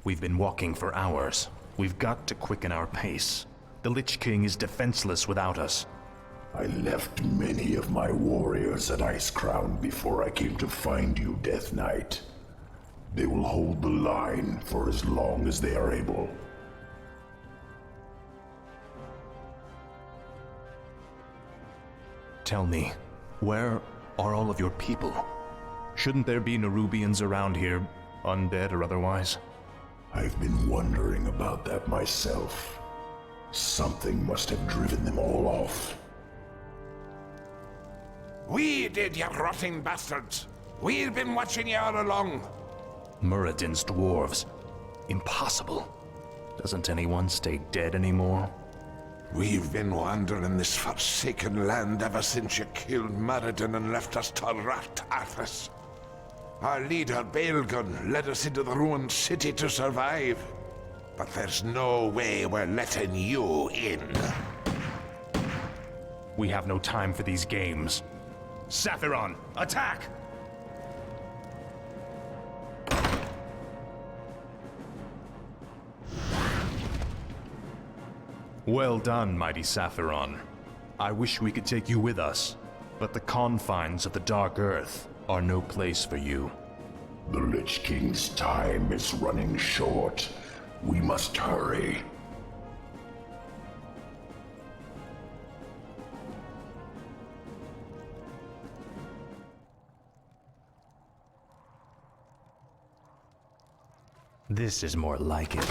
We've been walking for hours. We've got to quicken our pace. The Lich King is defenseless without us. I left many of my warriors at Icecrown before I came to find you, Death Knight. They will hold the line for as long as they are able. Tell me, where are all of your people? Shouldn't there be Nerubians around here, undead or otherwise? I've been wondering about that myself. Something must have driven them all off. We did, you rotting bastards! We've been watching you all along! Muradin's dwarves. Impossible. Doesn't anyone stay dead anymore? We've been wandering this forsaken land ever since you killed Muradin and left us to rot Arthas. Our leader, Baelgun, led us into the ruined city to survive. But there's no way we're letting you in. We have no time for these games. Saphiron, attack! Well done, mighty Saphiron. I wish we could take you with us, but the confines of the Dark Earth are no place for you. The Lich King's time is running short. We must hurry. This is more like it.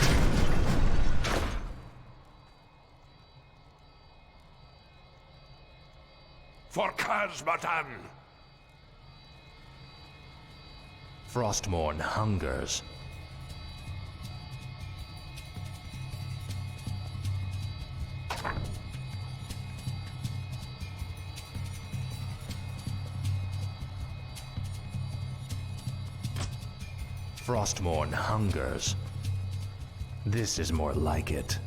For Khazmatan! Frostmourne hungers. Frostmourne hungers. This is more like it.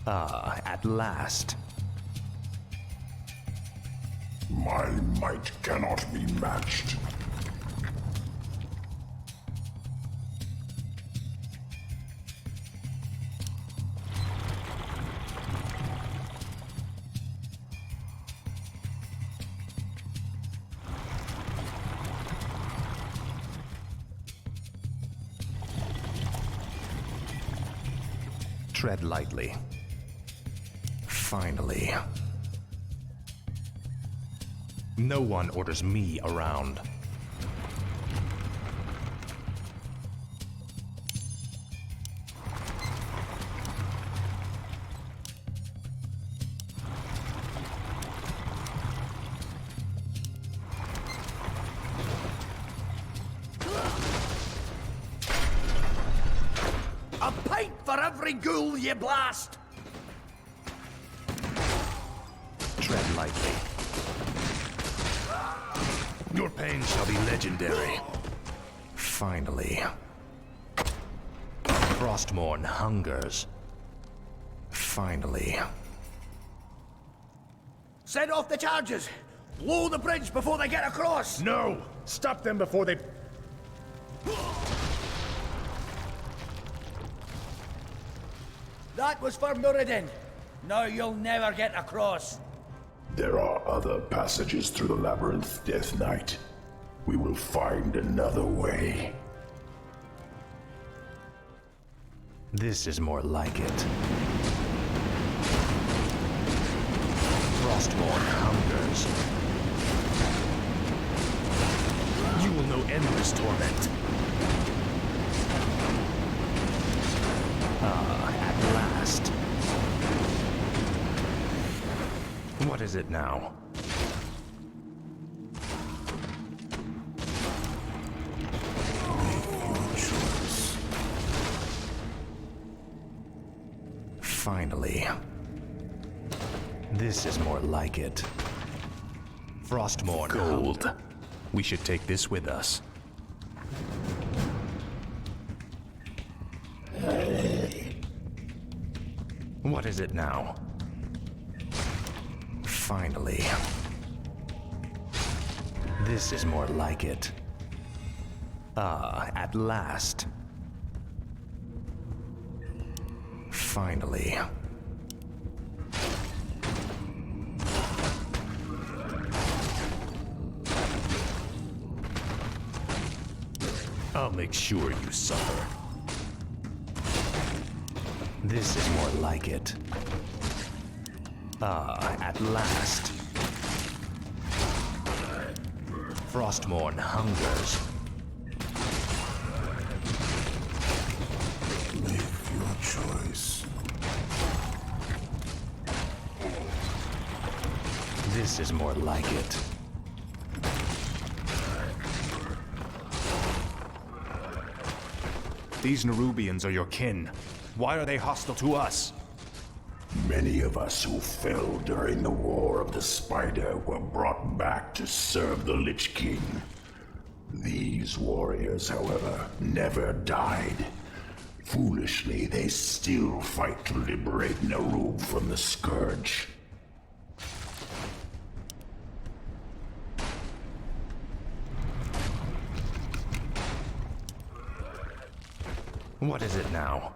Ah, at last. My might cannot be matched. Tread lightly. Finally. No one orders me around. A pint for every ghoul you blast! Tread lightly. Your pain shall be legendary. Finally. Frostmourne hungers. Finally. Send off the charges! Blow the bridge before they get across! No! Stop them before they... That was for Muradin. Now you'll never get across. There are other passages through the labyrinth, Death Knight. We will find another way. This is more like it. Frostmourne hungers. You will know endless torment. Ah, at last. What is it now? Finally. This is more like it. Frostmourne gold. We should take this with us. What is it now? Finally. This is more like it. Ah, at last. Finally. I'll make sure you suffer. This is more like it. Ah, at last. Frostmourne hungers. Make your choice. This is more like it. These Nerubians are your kin. Why are they hostile to us? Many of us who fell during the War of the Spider were brought back to serve the Lich King. These warriors, however, never died. Foolishly, they still fight to liberate Nerub from the Scourge. What is it now?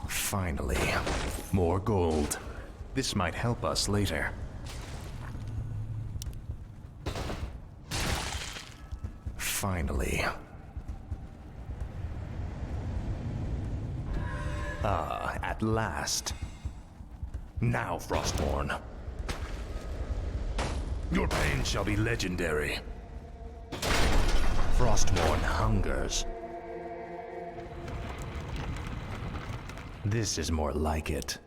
Finally, more gold. This might help us later. Finally. Ah, at last. Now, Frostmourne. Your pain shall be legendary. Frostmourne hungers. This is more like it.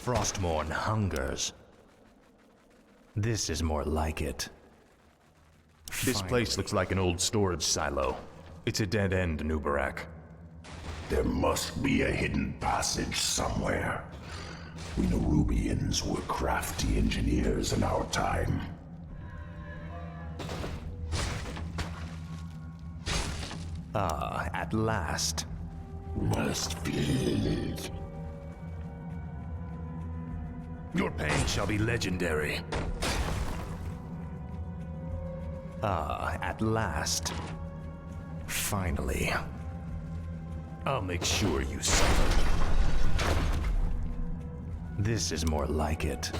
Frostmourne hungers. This is more like it. This place looks like an old storage silo. It's a dead end, Nubarak. There must be a hidden passage somewhere. We Nerubians were crafty engineers in our time. Ah, at last. Must be. Your pain shall be legendary. Ah, at last. Finally. I'll make sure you suffer. This is more like it.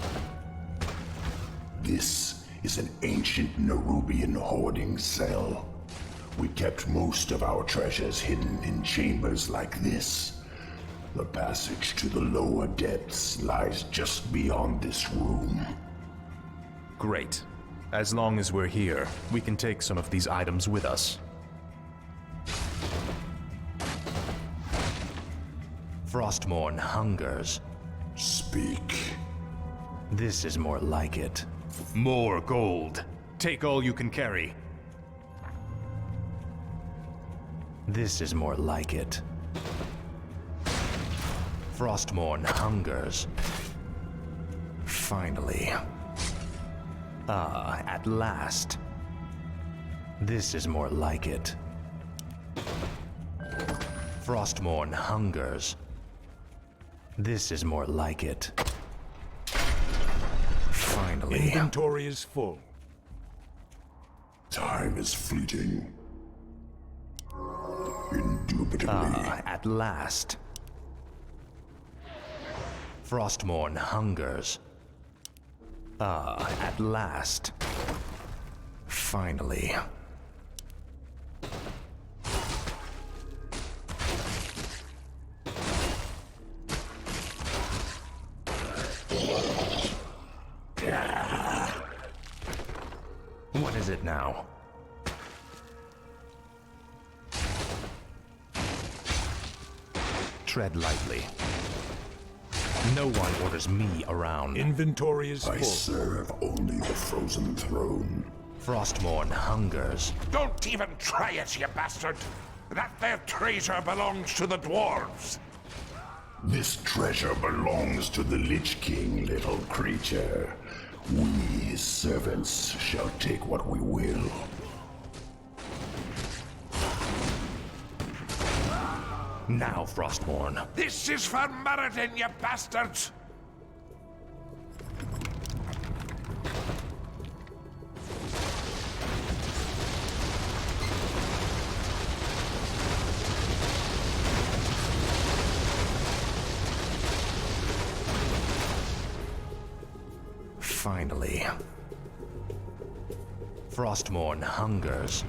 This is an ancient Nerubian hoarding cell. We kept most of our treasures hidden in chambers like this. The passage to the lower depths lies just beyond this room. Great. As long as we're here, we can take some of these items with us. Frostmourne hungers. Speak. This is more like it. More gold. Take all you can carry. This is more like it. Frostmourne hungers. Finally. Ah, at last. This is more like it. Frostmourne hungers. This is more like it. Finally. Inventory is full. Time is fleeting. Indubitably. Ah, at last. Frostmourne hungers. Ah, at last. Finally. What is it now? Tread lightly. No one orders me around. Inventory is I full. serve only the frozen throne. Frostmourne hungers. Don't even try it, you bastard! That there treasure belongs to the dwarves! This treasure belongs to the Lich King, little creature. We, his servants, shall take what we will. Now, Frostmourne. This is for Maradin, you bastards! Finally. Frostmourne hungers.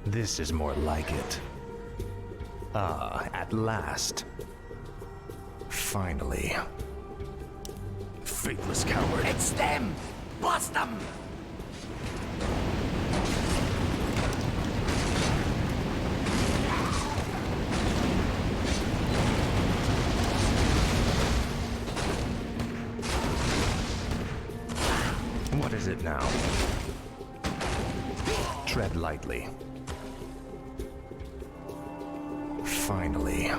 This is more like it. Ah, at last. Finally. Faithless coward. It's them! Blast them! What is it now? Tread lightly. Finally.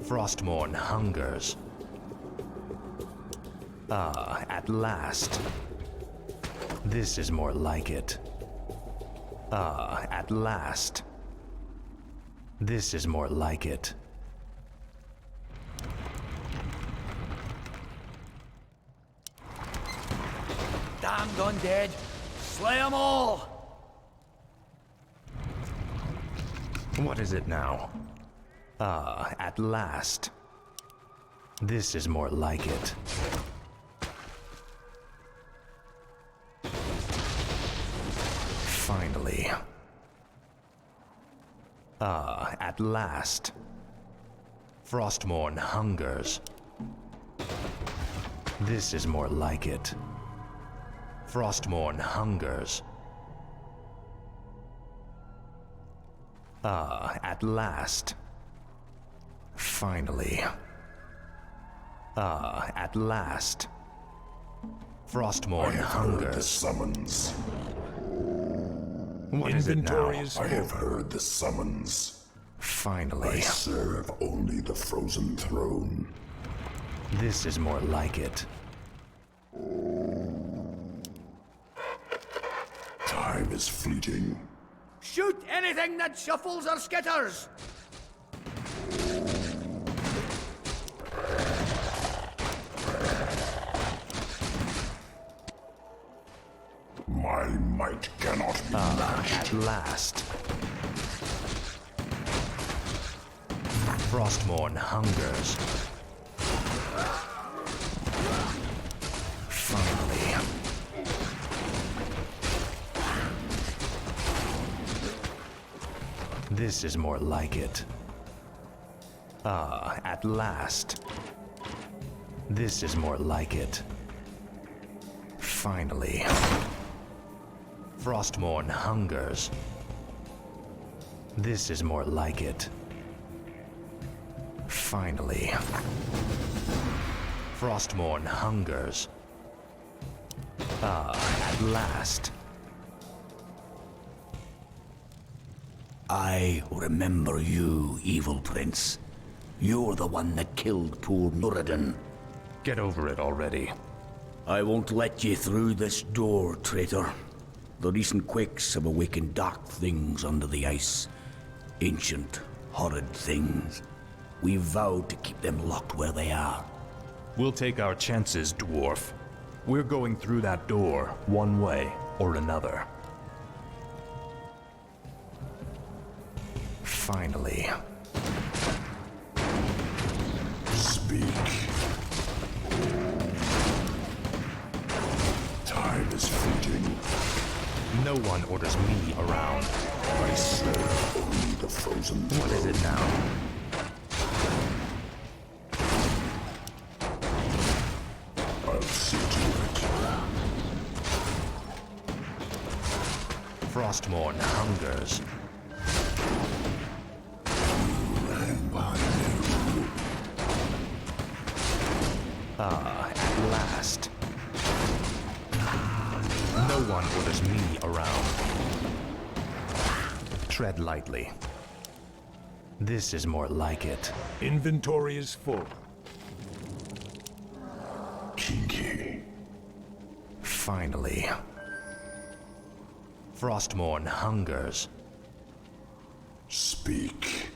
Frostmourne hungers. Ah, at last. This is more like it. Ah, at last. This is more like it. Damned undead! Slay them all! What is it now? Ah, at last. This is more like it. Finally. Ah, at last. Frostmourne hungers. This is more like it. Frostmourne hungers. Ah, at last. Finally. Ah, at last. Frostmourne I have heard the hungers. summons. What is it now? Inventory is I have full. heard the summons. I Finally. serve only the frozen throne. This is more like it. Time is fleeting. Shoot anything that shuffles or skitters! My might cannot be matched. At last. Frostmourne hungers. Finally. This is more like it. Ah, at last. This is more like it. Finally. Frostmourne hungers. This is more like it. Finally. Frostmourne hungers. Ah, at last. I remember you, evil prince. You're the one that killed poor Lordaeron. Get over it already. I won't let you through this door, traitor. The recent quakes have awakened dark things under the ice. Ancient, horrid things. We've vowed to keep them locked where they are. We'll take our chances, dwarf. We're going through that door, one way or another. Finally. Speak. Time is fleeting. No one orders me around. I serve only the frozen throne. What is it now? I'll see to it. Frostmourne hungers. Ah, at last. No one orders me around. Tread lightly. This is more like it. Inventory is full. Kinky. Finally. Frostmourne hungers. Speak.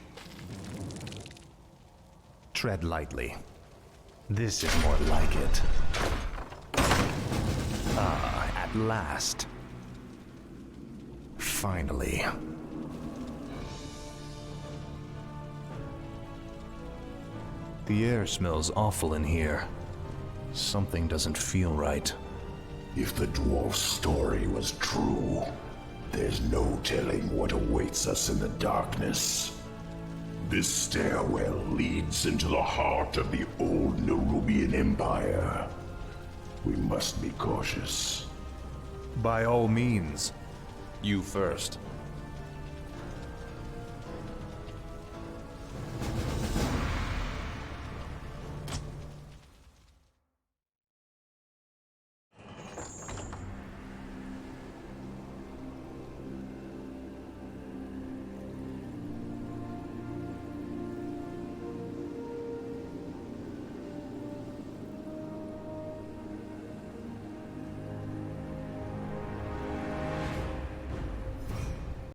Tread lightly. This is more like it. Ah, at last. Finally. The air smells awful in here. Something doesn't feel right. If the dwarf's story was true, there's no telling what awaits us in the darkness. This stairwell leads into the heart of the old Nerubian Empire. We must be cautious. By all means. You first.